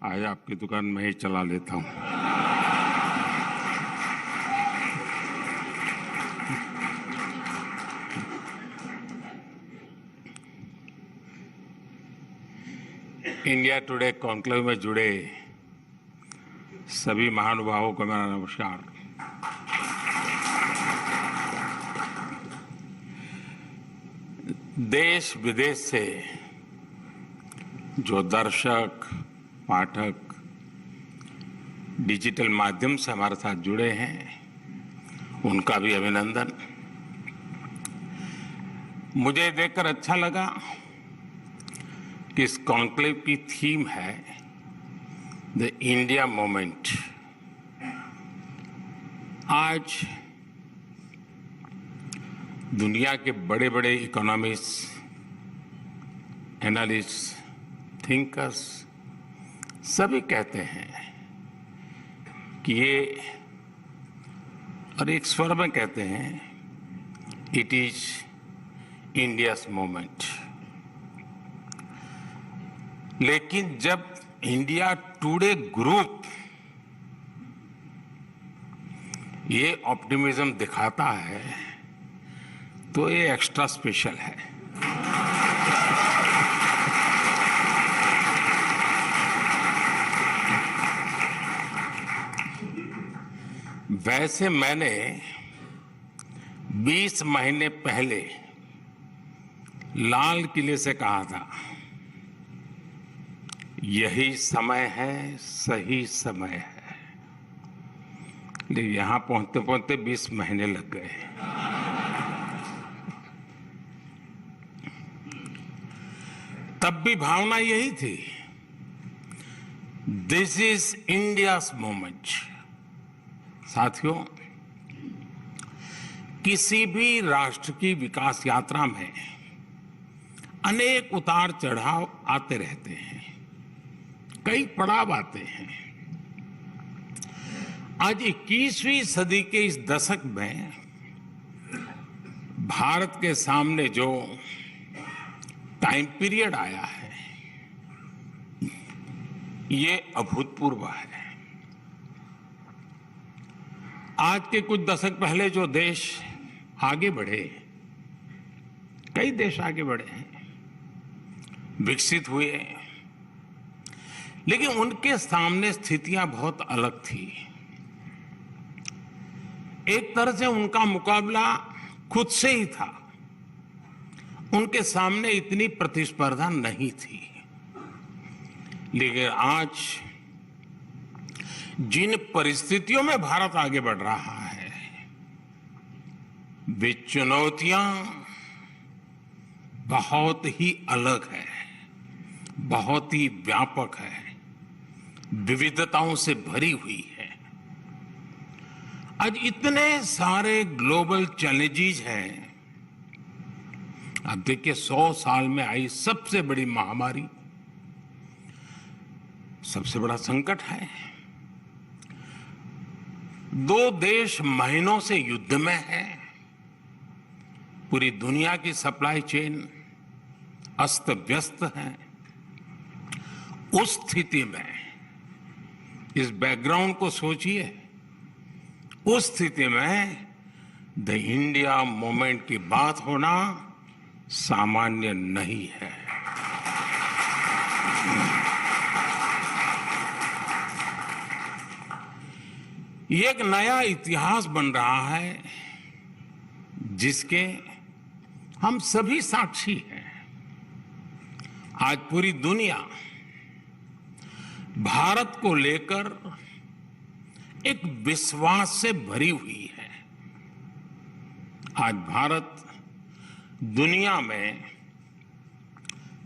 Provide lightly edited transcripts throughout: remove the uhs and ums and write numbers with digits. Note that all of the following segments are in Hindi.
आज आपकी दुकान मैं ही चला लेता हूँ। इंडिया टुडे कॉन्क्लेव में जुड़े सभी महानुभावों को मेरा नमस्कार। देश विदेश से जो दर्शक पाठक डिजिटल माध्यम से हमारे साथ जुड़े हैं, उनका भी अभिनंदन। मुझे देखकर अच्छा लगा कि इस कॉन्क्लेव की थीम है द इंडिया मोमेंट। आज दुनिया के बड़े बड़े इकोनॉमिस्ट, एनालिस्ट, थिंकर्स सभी कहते हैं कि ये, और एक स्वर में कहते हैं, इट इज इंडियाज मोमेंट। लेकिन जब इंडिया टुडे ग्रुप ये ऑप्टिमिज्म दिखाता है तो ये एक्स्ट्रा स्पेशल है। वैसे मैंने 20 महीने पहले लाल किले से कहा था, यही समय है, सही समय है। लेकिन यहां पहुंचते पहुंचते 20 महीने लग गए। तब भी भावना यही थी, दिस इज इंडियाज मोमेंट। साथियों, किसी भी राष्ट्र की विकास यात्रा में अनेक उतार चढ़ाव आते रहते हैं, कई पड़ाव आते हैं। आज 21वीं सदी के इस दशक में भारत के सामने जो टाइम पीरियड आया है, ये अभूतपूर्व है। आज के कुछ दशक पहले जो देश आगे बढ़े, कई देश आगे बढ़े हैं, विकसित हुए, लेकिन उनके सामने स्थितियां बहुत अलग थी। एक तरह से उनका मुकाबला खुद से ही था, उनके सामने इतनी प्रतिस्पर्धा नहीं थी। लेकिन आज जिन परिस्थितियों में भारत आगे बढ़ रहा है, वे चुनौतियां बहुत ही अलग है, बहुत ही व्यापक है, विविधताओं से भरी हुई है। आज इतने सारे ग्लोबल चैलेंजेस हैं। अब देखिए, 100 साल में आई सबसे बड़ी महामारी, सबसे बड़ा संकट है। 2 देश महीनों से युद्ध में हैं। पूरी दुनिया की सप्लाई चेन अस्त व्यस्त है। उस स्थिति में, इस बैकग्राउंड को सोचिए, उस स्थिति में द इंडिया मोमेंट की बात होना सामान्य नहीं है। ये एक नया इतिहास बन रहा है जिसके हम सभी साक्षी हैं। आज पूरी दुनिया भारत को लेकर एक विश्वास से भरी हुई है। आज भारत दुनिया में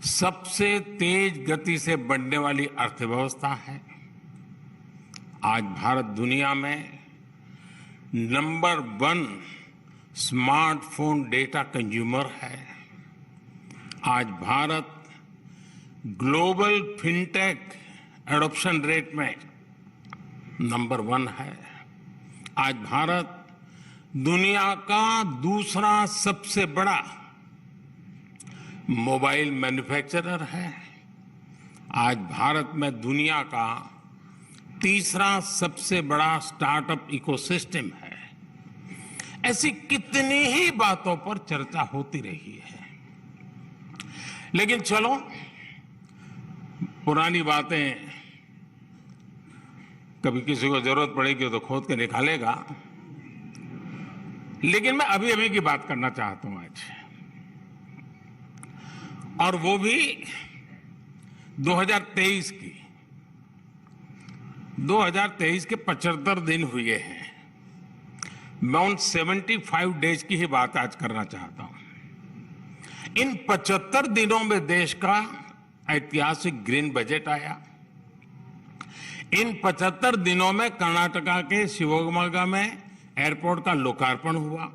सबसे तेज गति से बढ़ने वाली अर्थव्यवस्था है। आज भारत दुनिया में नंबर 1 स्मार्टफोन डेटा कंज्यूमर है। आज Bharat global fintech adoption rate में नंबर 1 है। आज भारत दुनिया का दूसरा सबसे बड़ा मोबाइल मैन्युफैक्चरर है आज भारत में दुनिया का तीसरा सबसे बड़ा स्टार्टअप इकोसिस्टम है। ऐसी कितनी ही बातों पर चर्चा होती रही है, लेकिन चलो पुरानी बातें कभी किसी को जरूरत पड़ेगी तो खोद के निकालेगा, लेकिन मैं अभी अभी की बात करना चाहता हूं आज, और वो भी 2023 की। 2023 के 75 दिन हुए हैं। मैं उन 75 डेज की ही बात आज करना चाहता हूं। इन 75 दिनों में देश का ऐतिहासिक ग्रीन बजट आया। इन 75 दिनों में कर्नाटका के शिवमोगा में एयरपोर्ट का लोकार्पण हुआ।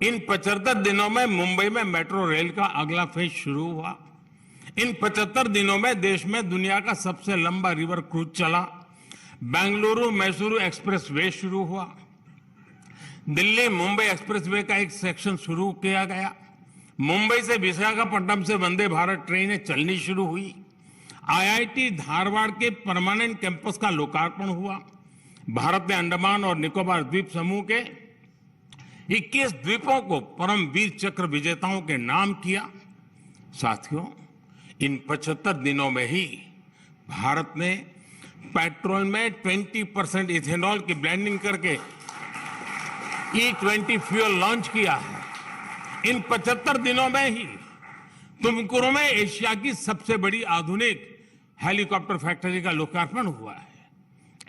इन 75 दिनों में मुंबई में मेट्रो रेल का अगला फेज शुरू हुआ। इन 75 दिनों में देश में दुनिया का सबसे लंबा रिवर क्रूज चला। बेंगलुरु मैसूरू एक्सप्रेस वे शुरू हुआ। दिल्ली मुंबई एक्सप्रेस वे का एक सेक्शन शुरू किया गया। मुंबई से विशाखापट्टनम से वंदे भारत ट्रेनें चलनी शुरू हुई। आईआईटी धारवाड़ के परमानेंट कैंपस का लोकार्पण हुआ। भारत ने अंडमान और निकोबार द्वीप समूह के 21 द्वीपों को परम वीर चक्र विजेताओं के नाम किया। साथियों, इन 75 दिनों में ही भारत ने पेट्रोल में 20% इथेनॉल की ब्लेंडिंग करके E20 फ्यूल लॉन्च किया है। इन 75 दिनों में ही तुमकुरू में एशिया की सबसे बड़ी आधुनिक हेलीकॉप्टर फैक्ट्री का लोकार्पण हुआ है।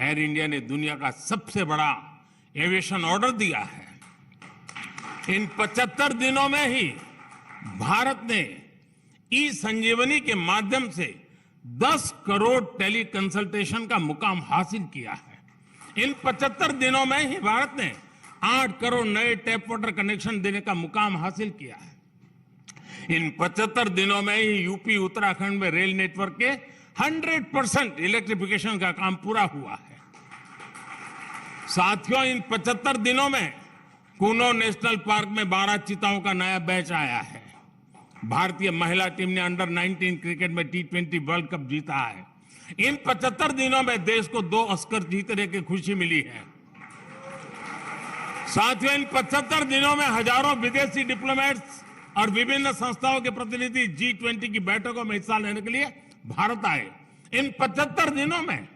एयर इंडिया ने दुनिया का सबसे बड़ा एविएशन ऑर्डर दिया है। इन 75 दिनों में ही भारत ने ई संजीवनी के माध्यम से 10 करोड़ टेली कंसल्टेशन का मुकाम हासिल किया है। इन 75 दिनों में ही भारत ने 8 करोड़ नए टैप वाटर कनेक्शन देने का मुकाम हासिल किया है। इन 75 दिनों में ही यूपी उत्तराखंड में रेल नेटवर्क के 100% इलेक्ट्रिफिकेशन का काम पूरा हुआ है। साथियों, इन 75 दिनों में कूनो नेशनल पार्क में 12 चीताओं का नया बैच आया है। भारतीय महिला टीम ने अंडर 19 क्रिकेट में T20 वर्ल्ड कप जीता है। इन 75 दिनों में देश को 2 ऑस्कर जीतने की खुशी मिली है। साथियों, इन 75 दिनों में हजारों विदेशी डिप्लोमेट्स और विभिन्न संस्थाओं के प्रतिनिधि G20 की बैठकों में हिस्सा लेने के लिए भारत आए। इन 75 दिनों में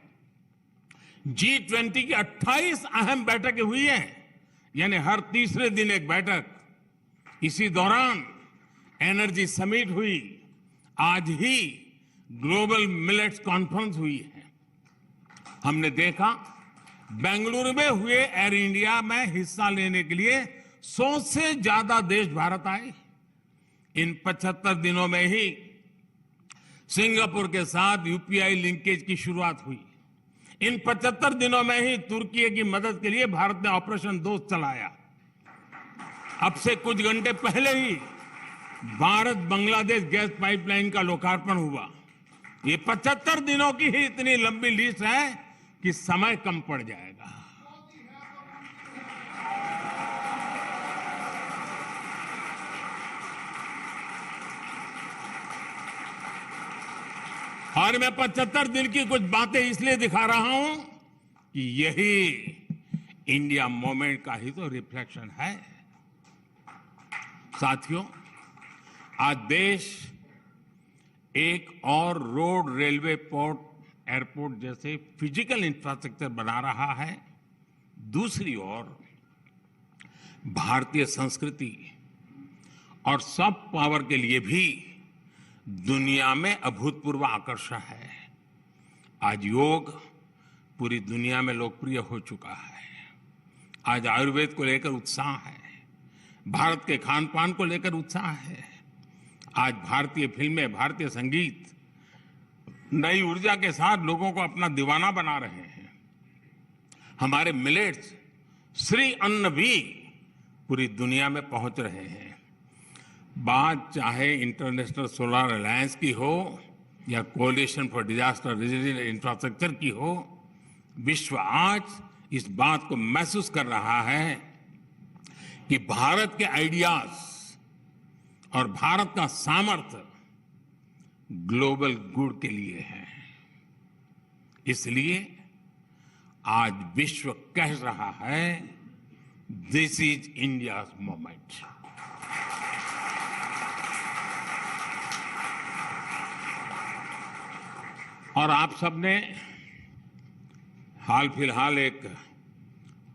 G20 की 28 अहम बैठकें हुई हैं, यानी हर तीसरे दिन एक बैठक। इसी दौरान एनर्जी समिट हुई। आज ही ग्लोबल मिलेट्स कॉन्फ्रेंस हुई है। हमने देखा बेंगलुरु में हुए एयर इंडिया में हिस्सा लेने के लिए 100 से ज्यादा देश भारत आए। इन 75 दिनों में ही सिंगापुर के साथ यूपीआई लिंकेज की शुरुआत हुई। इन 75 दिनों में ही तुर्की की मदद के लिए भारत ने ऑपरेशन दोस्त चलाया। अब से कुछ घंटे पहले ही भारत बांग्लादेश गैस पाइपलाइन का लोकार्पण हुआ। ये 75 दिनों की ही इतनी लंबी लिस्ट है कि समय कम पड़ जाएगा। और मैं 75 दिन की कुछ बातें इसलिए दिखा रहा हूं कि यही इंडिया मूवमेंट का ही तो रिफ्लेक्शन है। साथियों, आज देश एक और रोड, रेलवे, पोर्ट, एयरपोर्ट जैसे फिजिकल इंफ्रास्ट्रक्चर बना रहा है। दूसरी ओर भारतीय संस्कृति और सॉफ्ट पावर के लिए भी दुनिया में अभूतपूर्व आकर्षण है। आज योग पूरी दुनिया में लोकप्रिय हो चुका है। आज आयुर्वेद को लेकर उत्साह है। भारत के खान पान को लेकर उत्साह है। आज भारतीय फिल्में, भारतीय संगीत नई ऊर्जा के साथ लोगों को अपना दीवाना बना रहे हैं। हमारे मिलेट्स, श्री अन्न भी पूरी दुनिया में पहुंच रहे हैं। बात चाहे इंटरनेशनल सोलर अलायंस की हो या coalition for disaster resilient infrastructure की हो, विश्व आज इस बात को महसूस कर रहा है कि भारत के आइडियाज और भारत का सामर्थ्य ग्लोबल गुड के लिए है। इसलिए आज विश्व कह रहा है, दिस इज इंडिया मोमेंट। और आप सबने हाल फिलहाल एक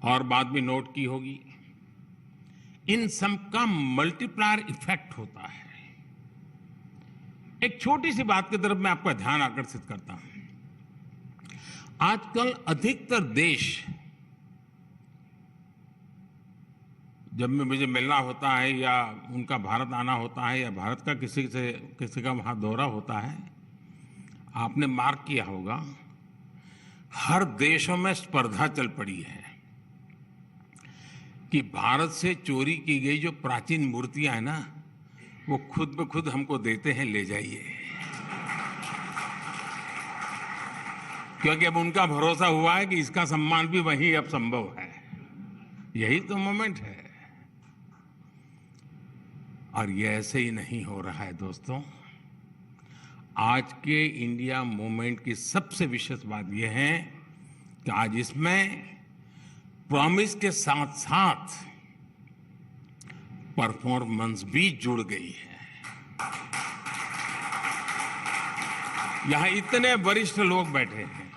और बात भी नोट की होगी, इन सब का मल्टीप्लायर इफेक्ट होता है। एक छोटी सी बात की तरफ मैं आपका ध्यान आकर्षित करता हूं। आजकल अधिकतर देश, जब में मुझे मिलना होता है या उनका भारत आना होता है या भारत का किसी का वहां दौरा होता है, आपने मार्क किया होगा, हर देशों में स्पर्धा चल पड़ी है कि भारत से चोरी की गई जो प्राचीन मूर्तियां हैं ना, वो खुद ब खुद हमको देते हैं, ले जाइए। क्योंकि अब उनका भरोसा हुआ है कि इसका सम्मान भी वहीं अब संभव है। यही तो मोमेंट है। और ये ऐसे ही नहीं हो रहा है दोस्तों। आज के इंडिया मूवमेंट की सबसे विशेष बात यह है कि आज इसमें प्रॉमिस के साथ साथ परफॉर्मेंस भी जुड़ गई है। यहां इतने वरिष्ठ लोग बैठे हैं।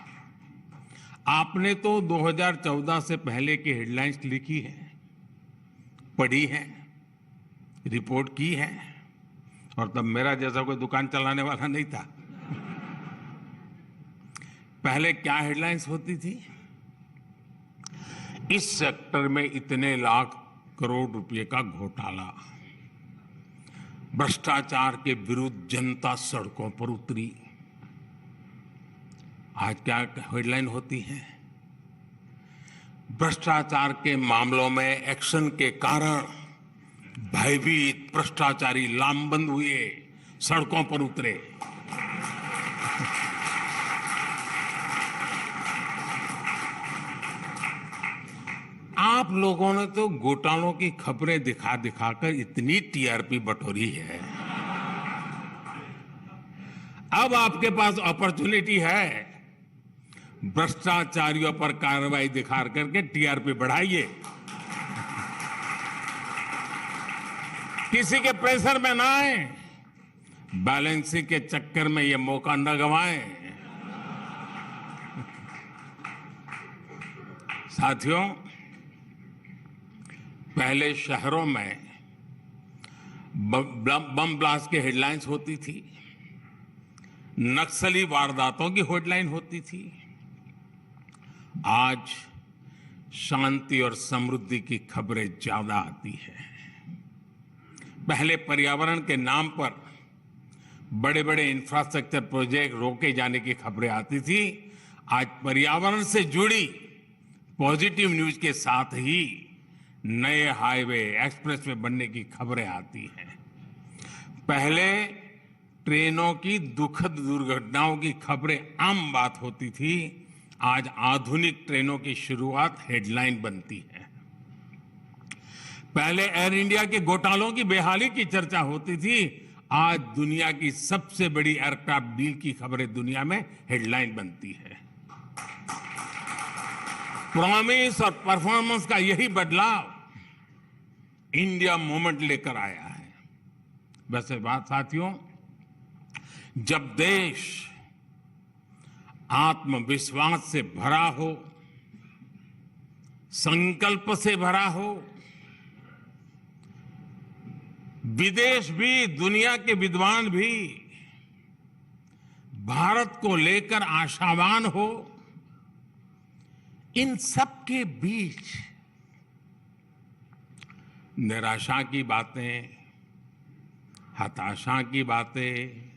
आपने तो 2014 से पहले की हेडलाइंस लिखी है, पढ़ी है, रिपोर्ट की है, और तब मेरा जैसा कोई दुकान चलाने वाला नहीं था। पहले क्या हेडलाइंस होती थी? इस सेक्टर में इतने लाख करोड़ रुपए का घोटाला, भ्रष्टाचार के विरुद्ध जनता सड़कों पर उतरी। आज क्या हेडलाइन होती है? भ्रष्टाचार के मामलों में एक्शन के कारण भयभीत भ्रष्टाचारी लामबंद हुए, सड़कों पर उतरे। आप लोगों ने तो घोटालों की खबरें दिखा दिखाकर इतनी टीआरपी बटोरी है। अब आपके पास अपॉर्चुनिटी है, भ्रष्टाचारियों पर कार्रवाई दिखा करके टीआरपी बढ़ाइए। किसी के प्रेशर में ना आए, बैलेंसिंग के चक्कर में ये मौका न गंवाएं। साथियों, पहले शहरों में बम ब्लास्ट की हेडलाइंस होती थी, नक्सली वारदातों की हेडलाइन होती थी। आज शांति और समृद्धि की खबरें ज्यादा आती है। पहले पर्यावरण के नाम पर बड़े बड़े इंफ्रास्ट्रक्चर प्रोजेक्ट रोके जाने की खबरें आती थी। आज पर्यावरण से जुड़ी पॉजिटिव न्यूज के साथ ही नए हाईवे, एक्सप्रेसवे बनने की खबरें आती हैं। पहले ट्रेनों की दुखद दुर्घटनाओं की खबरें आम बात होती थी। आज आधुनिक ट्रेनों की शुरुआत हेडलाइन बनती है। पहले एयर इंडिया के घोटालों की बेहाली की चर्चा होती थी। आज दुनिया की सबसे बड़ी एयरक्राफ्ट डील की खबरें दुनिया में हेडलाइन बनती है। प्रॉमिस और परफॉर्मेंस का यही बदलाव इंडिया मूवमेंट लेकर आया है। वैसे बात साथियों, जब देश आत्मविश्वास से भरा हो, संकल्प से भरा हो, विदेश भी, दुनिया के विद्वान भी भारत को लेकर आशावान हो, इन सब के बीच निराशा की बातें, हताशा की बातें,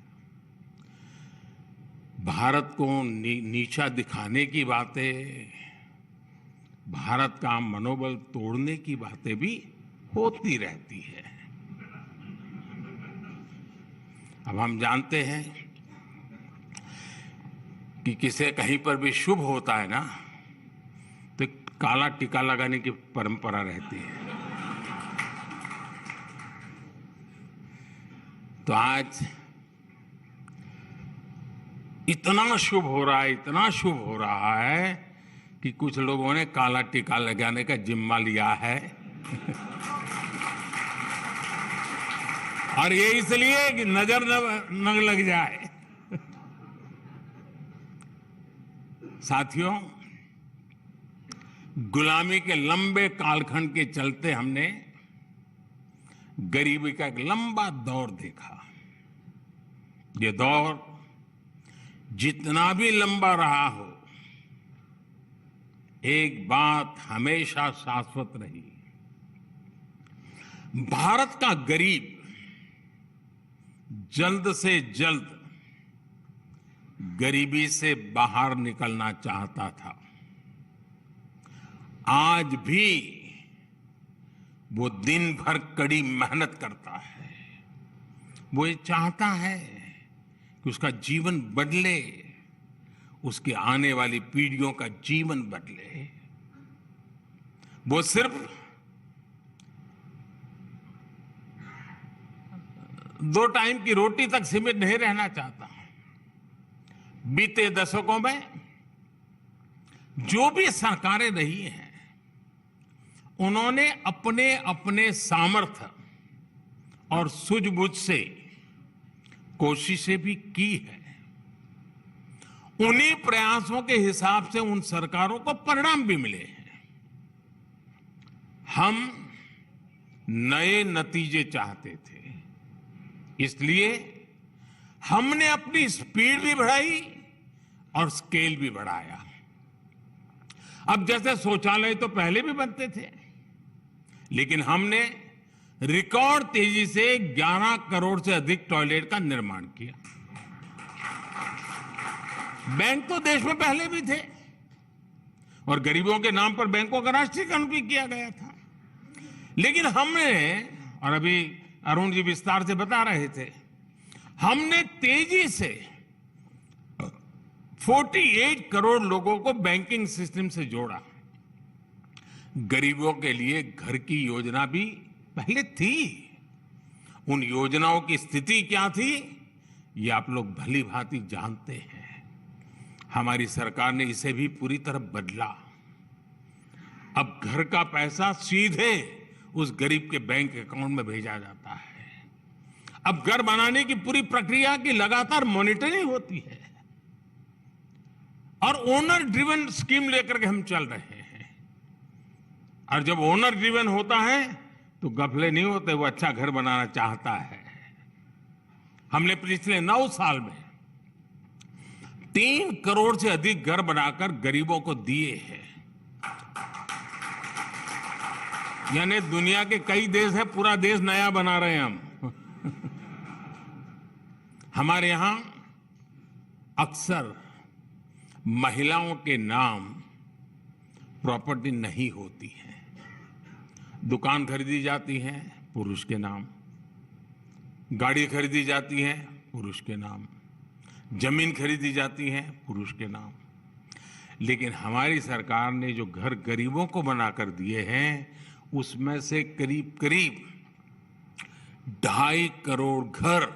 भारत को नीचा दिखाने की बातें, भारत का मनोबल तोड़ने की बातें भी होती रहती है। अब हम जानते हैं कि किसी कहीं पर भी शुभ होता है ना, तो काला टीका लगाने की परंपरा रहती है। तो आज इतना शुभ हो रहा है, इतना शुभ हो रहा है कि कुछ लोगों ने काला टीका लगाने का जिम्मा लिया है। और ये इसलिए कि नजर न लग जाए। साथियों, गुलामी के लंबे कालखंड के चलते हमने गरीबी का एक लंबा दौर देखा। ये दौर जितना भी लंबा रहा हो, एक बात हमेशा शाश्वत रही, भारत का गरीब जल्द से जल्द गरीबी से बाहर निकलना चाहता था। आज भी वो दिन भर कड़ी मेहनत करता है। वो ये चाहता है कि उसका जीवन बदले, उसके आने वाली पीढ़ियों का जीवन बदले। वो सिर्फ 2 टाइम की रोटी तक सीमित नहीं रहना चाहता। बीते दशकों में जो भी सरकारें रही हैं, उन्होंने अपने अपने सामर्थ्य और सूझबूझ से कोशिशें भी की है। उन्हीं प्रयासों के हिसाब से उन सरकारों को परिणाम भी मिले हैं। हम नए नतीजे चाहते थे, इसलिए हमने अपनी स्पीड भी बढ़ाई और स्केल भी बढ़ाया। अब जैसे शौचालय तो पहले भी बनते थे, लेकिन हमने रिकॉर्ड तेजी से 11 करोड़ से अधिक टॉयलेट का निर्माण किया। बैंक तो देश में पहले भी थे और गरीबों के नाम पर बैंकों का राष्ट्रीयकरण भी किया गया था, लेकिन हमने, और अभी अरुण जी विस्तार से बता रहे थे, हमने तेजी से 48 करोड़ लोगों को बैंकिंग सिस्टम से जोड़ा। गरीबों के लिए घर की योजना भी पहले थी। उन योजनाओं की स्थिति क्या थी, ये आप लोग भली भांति जानते हैं। हमारी सरकार ने इसे भी पूरी तरह बदला। अब घर का पैसा सीधे उस गरीब के बैंक अकाउंट में भेजा जाता है। अब घर बनाने की पूरी प्रक्रिया की लगातार मॉनिटरिंग होती है और ओनर ड्रिवन स्कीम लेकर के हम चल रहे हैं। और जब ओनर ड्रिवन होता है तो गफले नहीं होते, वो अच्छा घर बनाना चाहता है। हमने पिछले 9 साल में 3 करोड़ से अधिक घर बनाकर गरीबों को दिए हैं। यानी दुनिया के कई देश हैं, पूरा देश नया बना रहे हैं हम। हमारे यहां अक्सर महिलाओं के नाम प्रॉपर्टी नहीं होती है। दुकान खरीदी जाती है पुरुष के नाम, गाड़ी खरीदी जाती है पुरुष के नाम, जमीन खरीदी जाती है पुरुष के नाम। लेकिन हमारी सरकार ने जो घर गरीबों को बनाकर दिए हैं, उसमें से करीब करीब 2.5 करोड़ घर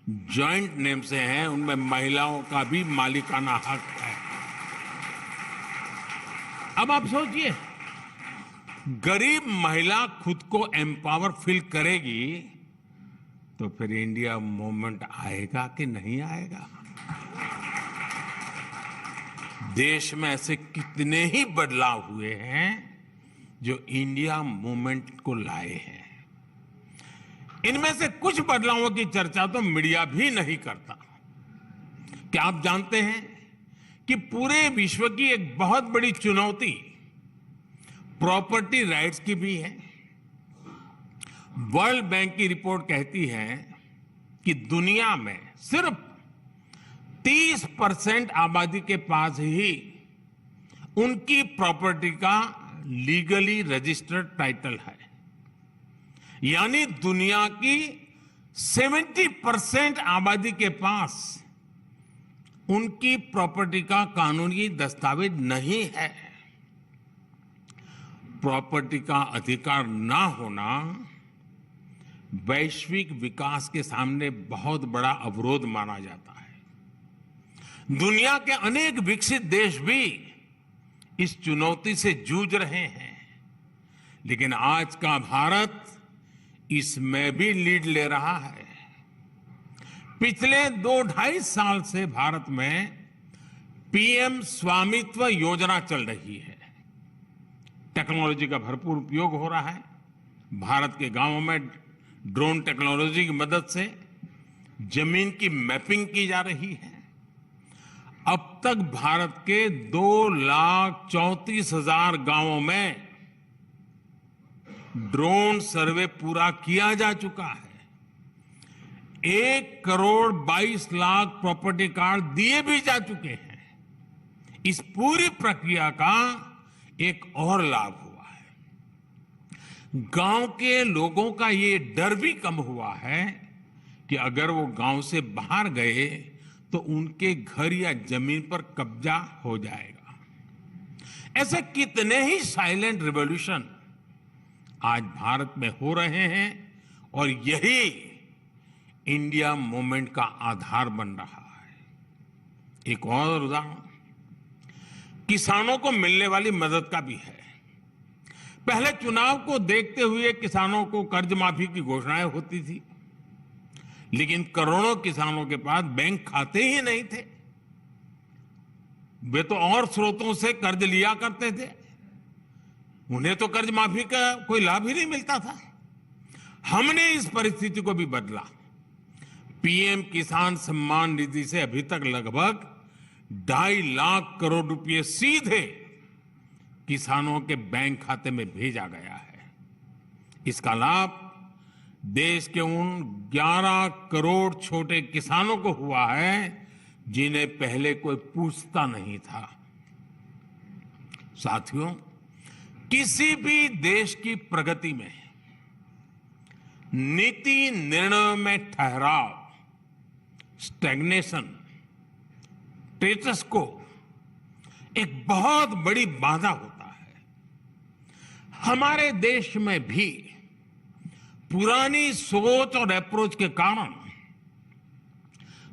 जॉइंट नेम से हैं। उनमें महिलाओं का भी मालिकाना हक है। अब आप सोचिए, गरीब महिला खुद को एम्पावर फील करेगी तो फिर इंडिया मूवमेंट आएगा कि नहीं आएगा? देश में ऐसे कितने ही बदलाव हुए हैं जो इंडिया मूवमेंट को लाए हैं। इनमें से कुछ बदलावों की चर्चा तो मीडिया भी नहीं करता। क्या आप जानते हैं कि पूरे विश्व की एक बहुत बड़ी चुनौती प्रॉपर्टी राइट्स की भी है? वर्ल्ड बैंक की रिपोर्ट कहती है कि दुनिया में सिर्फ 30% आबादी के पास ही उनकी प्रॉपर्टी का लीगली रजिस्टर्ड टाइटल है। यानी दुनिया की 70% आबादी के पास उनकी प्रॉपर्टी का कानूनी दस्तावेज नहीं है। प्रॉपर्टी का अधिकार ना होना वैश्विक विकास के सामने बहुत बड़ा अवरोध माना जाता है। दुनिया के अनेक विकसित देश भी इस चुनौती से जूझ रहे हैं, लेकिन आज का भारत इसमें भी लीड ले रहा है। पिछले 2-2.5 साल से भारत में पीएम स्वामित्व योजना चल रही है। टेक्नोलॉजी का भरपूर उपयोग हो रहा है। भारत के गांवों में ड्रोन टेक्नोलॉजी की मदद से जमीन की मैपिंग की जा रही है। अब तक भारत के 2,34,000 गांवों में ड्रोन सर्वे पूरा किया जा चुका है। 1,22,00,000 प्रॉपर्टी कार्ड दिए भी जा चुके हैं। इस पूरी प्रक्रिया का एक और लाभ हुआ है, गांव के लोगों का ये डर भी कम हुआ है कि अगर वो गांव से बाहर गए तो उनके घर या जमीन पर कब्जा हो जाएगा। ऐसे कितने ही साइलेंट रिवॉल्यूशन आज भारत में हो रहे हैं और यही इंडिया मूवमेंट का आधार बन रहा है। एक और उदाहरण किसानों को मिलने वाली मदद का भी है। पहले चुनाव को देखते हुए किसानों को कर्ज माफी की घोषणाएं होती थी, लेकिन करोड़ों किसानों के पास बैंक खाते ही नहीं थे। वे तो और स्रोतों से कर्ज लिया करते थे, उन्हें तो कर्ज माफी का कोई लाभ ही नहीं मिलता था। हमने इस परिस्थिति को भी बदला। पीएम किसान सम्मान निधि से अभी तक लगभग 2.5 लाख करोड़ रुपए सीधे किसानों के बैंक खाते में भेजा गया है। इसका लाभ देश के उन 11 करोड़ छोटे किसानों को हुआ है जिन्हें पहले कोई पूछता नहीं था। साथियों, किसी भी देश की प्रगति में नीति निर्णय में ठहराव, स्टैग्नेशन, स्टेटस को एक बहुत बड़ी बाधा होता है। हमारे देश में भी पुरानी सोच और अप्रोच के कारण,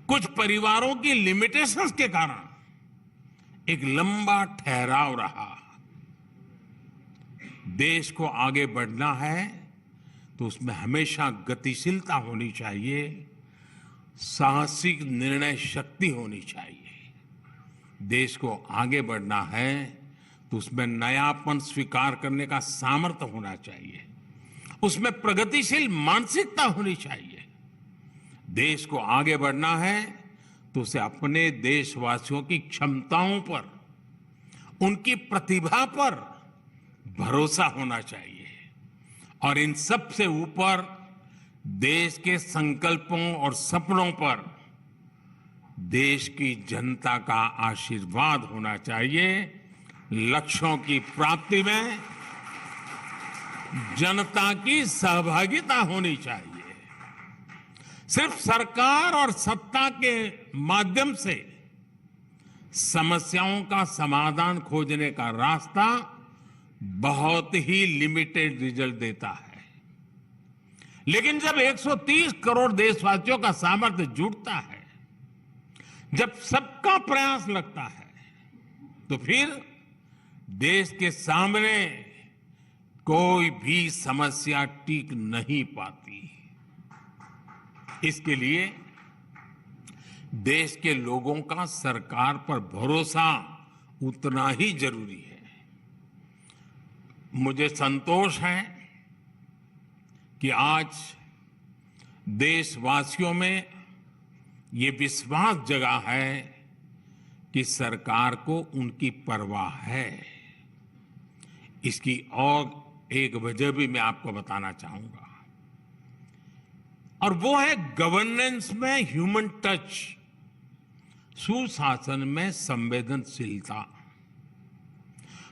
कुछ परिवारों की लिमिटेशंस के कारण एक लंबा ठहराव रहा। देश को आगे बढ़ना है तो उसमें हमेशा गतिशीलता होनी चाहिए, साहसिक निर्णय शक्ति होनी चाहिए। देश को आगे बढ़ना है तो उसमें नयापन स्वीकार करने का सामर्थ्य होना चाहिए, उसमें प्रगतिशील मानसिकता होनी चाहिए। देश को आगे बढ़ना है तो उसे अपने देशवासियों की क्षमताओं पर, उनकी प्रतिभा पर भरोसा होना चाहिए और इन सब से ऊपर देश के संकल्पों और सपनों पर देश की जनता का आशीर्वाद होना चाहिए। लक्ष्यों की प्राप्ति में जनता की सहभागिता होनी चाहिए। सिर्फ सरकार और सत्ता के माध्यम से समस्याओं का समाधान खोजने का रास्ता बहुत ही लिमिटेड रिजल्ट देता है, लेकिन जब 130 करोड़ देशवासियों का सामर्थ्य जुटता है, जब सबका प्रयास लगता है, तो फिर देश के सामने कोई भी समस्या टिक नहीं पाती। इसके लिए देश के लोगों का सरकार पर भरोसा उतना ही जरूरी है। मुझे संतोष है कि आज देशवासियों में ये विश्वास जगा है कि सरकार को उनकी परवाह है। इसकी और एक वजह भी मैं आपको बताना चाहूंगा, और वो है गवर्नेंस में ह्यूमन टच, सुशासन में संवेदनशीलता।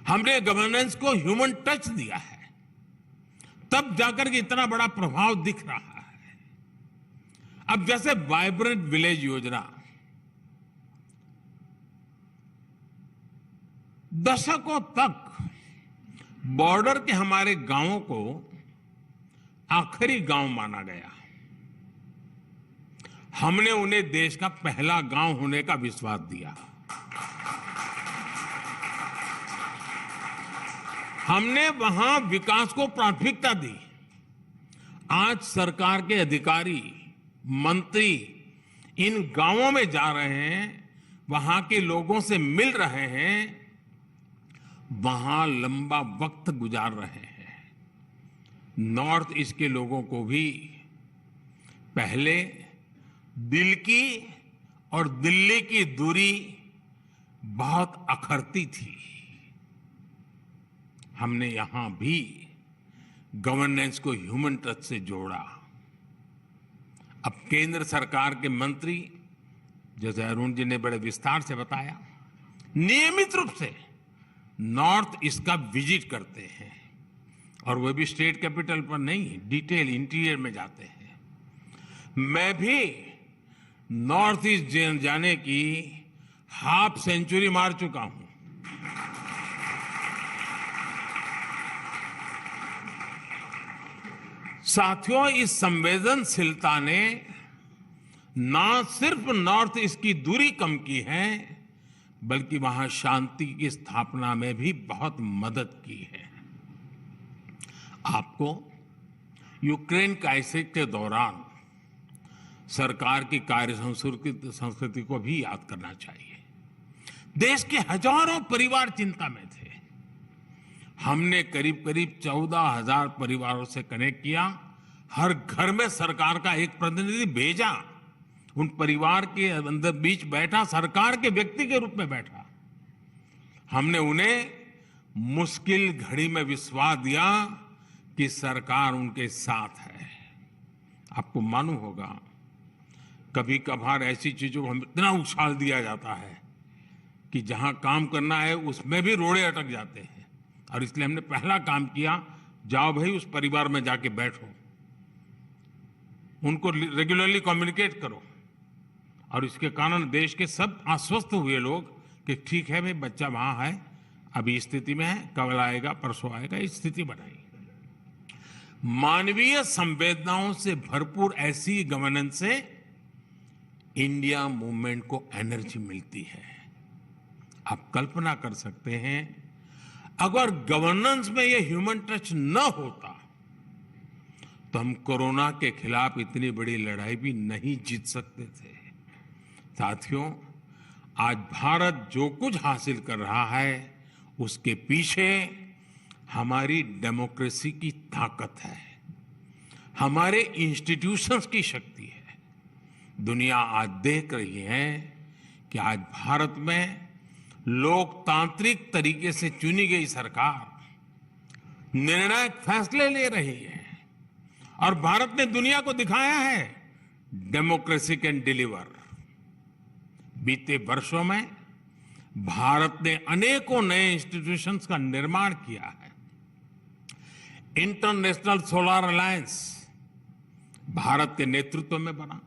हमने गवर्नेंस को ह्यूमन टच दिया है, तब जाकर के इतना बड़ा प्रभाव दिख रहा है। अब जैसे वाइब्रेंट विलेज योजना, दशकों तक बॉर्डर के हमारे गांवों को आखिरी गांव माना गया। हमने उन्हें देश का पहला गांव होने का विश्वास दिया। हमने वहां विकास को प्राथमिकता दी। आज सरकार के अधिकारी, मंत्री इन गांवों में जा रहे हैं, वहां के लोगों से मिल रहे हैं, वहां लंबा वक्त गुजार रहे हैं। नॉर्थ ईस्ट के लोगों को भी पहले दिल की और दिल्ली की दूरी बहुत अखरती थी। हमने यहां भी गवर्नेंस को ह्यूमन टच से जोड़ा। अब केंद्र सरकार के मंत्री, जैसे अरुण जी ने बड़े विस्तार से बताया, नियमित रूप से नॉर्थ ईस्ट का विजिट करते हैं, और वो भी स्टेट कैपिटल पर नहीं, डिटेल इंटीरियर में जाते हैं। मैं भी नॉर्थ ईस्ट जाने की हाफ सेंचुरी मार चुका हूं। साथियों, इस संवेदनशीलता ने ना सिर्फ नॉर्थ ईस्ट की दूरी कम की है, बल्कि वहां शांति की स्थापना में भी बहुत मदद की है। आपको यूक्रेन क्राइसिस के दौरान सरकार की कार्य संस्कृति को भी याद करना चाहिए। देश के हजारों परिवार चिंता में थे। हमने करीब करीब 14,000 परिवारों से कनेक्ट किया। हर घर में सरकार का एक प्रतिनिधि भेजा। उन परिवार के अंदर बीच बैठा, सरकार के व्यक्ति के रूप में बैठा। हमने उन्हें मुश्किल घड़ी में विश्वास दिया कि सरकार उनके साथ है। आपको मालूम होगा, कभी कभार ऐसी चीजों को हम इतना उछाल दिया जाता है कि जहां काम करना है उसमें भी रोड़े अटक जाते हैं। और इसलिए हमने पहला काम किया, जाओ भाई उस परिवार में जाके बैठो, उनको रेगुलरली कम्युनिकेट करो। और इसके कारण देश के सब आश्वस्त हुए लोग कि ठीक है भाई, बच्चा वहां है, अभी स्थिति में है, कल आएगा, परसों आएगा, इस स्थिति बनाई। मानवीय संवेदनाओं से भरपूर ऐसी गवर्नेंस से इंडिया मूवमेंट को एनर्जी मिलती है। आप कल्पना कर सकते हैं, अगर गवर्नेंस में ये ह्यूमन टच न होता तो हम कोरोना के खिलाफ इतनी बड़ी लड़ाई भी नहीं जीत सकते थे। साथियों, आज भारत जो कुछ हासिल कर रहा है, उसके पीछे हमारी डेमोक्रेसी की ताकत है, हमारे इंस्टीट्यूशंस की शक्ति है। दुनिया आज देख रही है कि आज भारत में लोकतांत्रिक तरीके से चुनी गई सरकार निर्णायक फैसले ले रही है, और भारत ने दुनिया को दिखाया है डेमोक्रेसी कैन डिलीवर। बीते वर्षों में भारत ने अनेकों नए इंस्टीट्यूशंस का निर्माण किया है। इंटरनेशनल सोलर अलायंस भारत के नेतृत्व में बना।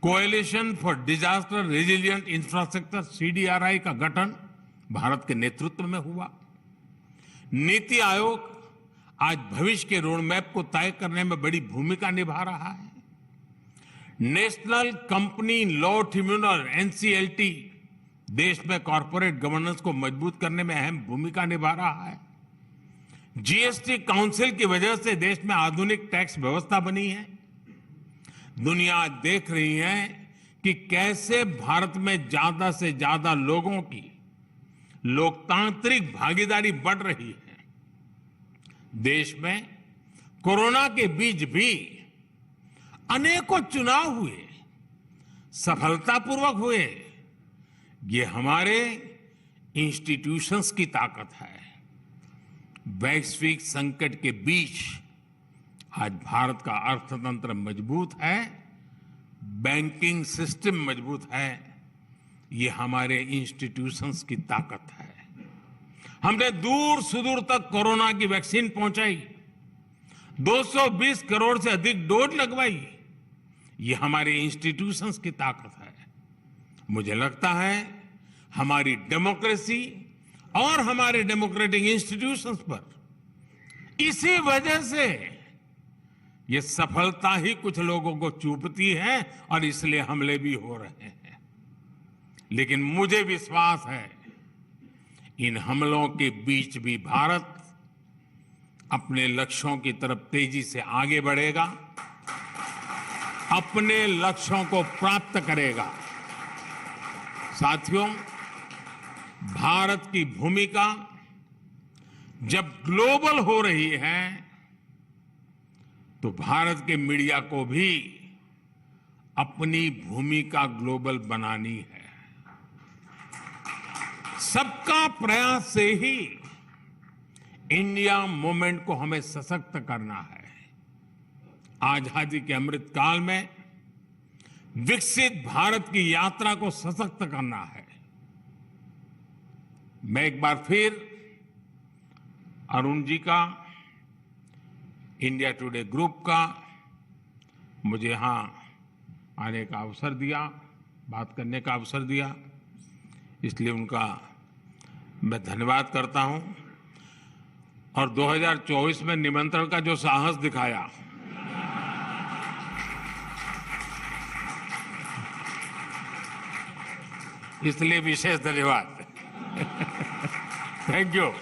Coalition for disaster resilient infrastructure CDRI का गठन भारत के नेतृत्व में हुआ। नीति आयोग आज भविष्य के रोड मैप को तय करने में बड़ी भूमिका निभा रहा है। National company law tribunal NCLT देश में कॉरपोरेट गवर्नेंस को मजबूत करने में अहम भूमिका निभा रहा है। GST काउंसिल की वजह से देश में आधुनिक टैक्स व्यवस्था बनी है। दुनिया देख रही है कि कैसे भारत में ज्यादा से ज्यादा लोगों की लोकतांत्रिक भागीदारी बढ़ रही है। देश में कोरोना के बीच भी अनेकों चुनाव हुए, सफलतापूर्वक हुए। ये हमारे इंस्टीट्यूशंस की ताकत है। वैश्विक संकट के बीच आज भारत का अर्थतंत्र मजबूत है, बैंकिंग सिस्टम मजबूत है। ये हमारे इंस्टीट्यूशंस की ताकत है। हमने दूर सुदूर तक कोरोना की वैक्सीन पहुंचाई, 220 करोड़ से अधिक डोज लगवाई। ये हमारे इंस्टीट्यूशंस की ताकत है। मुझे लगता है हमारी डेमोक्रेसी और हमारे डेमोक्रेटिक इंस्टीट्यूशंस पर इसी वजह से ये सफलता ही कुछ लोगों को चूपती है और इसलिए हमले भी हो रहे हैं। लेकिन मुझे विश्वास है इन हमलों के बीच भी भारत अपने लक्ष्यों की तरफ तेजी से आगे बढ़ेगा, अपने लक्ष्यों को प्राप्त करेगा। साथियों, भारत की भूमिका जब ग्लोबल हो रही है तो भारत के मीडिया को भी अपनी भूमिका ग्लोबल बनानी है। सबका प्रयास से ही इंडिया मूवमेंट को हमें सशक्त करना है। आजादी के अमृत काल में विकसित भारत की यात्रा को सशक्त करना है। मैं एक बार फिर अरुण जी का, इंडिया टुडे ग्रुप का, मुझे यहां आने का अवसर दिया, बात करने का अवसर दिया, इसलिए उनका मैं धन्यवाद करता हूं। और 2024 में निमंत्रण का जो साहस दिखाया, इसलिए विशेष धन्यवाद। Thank you.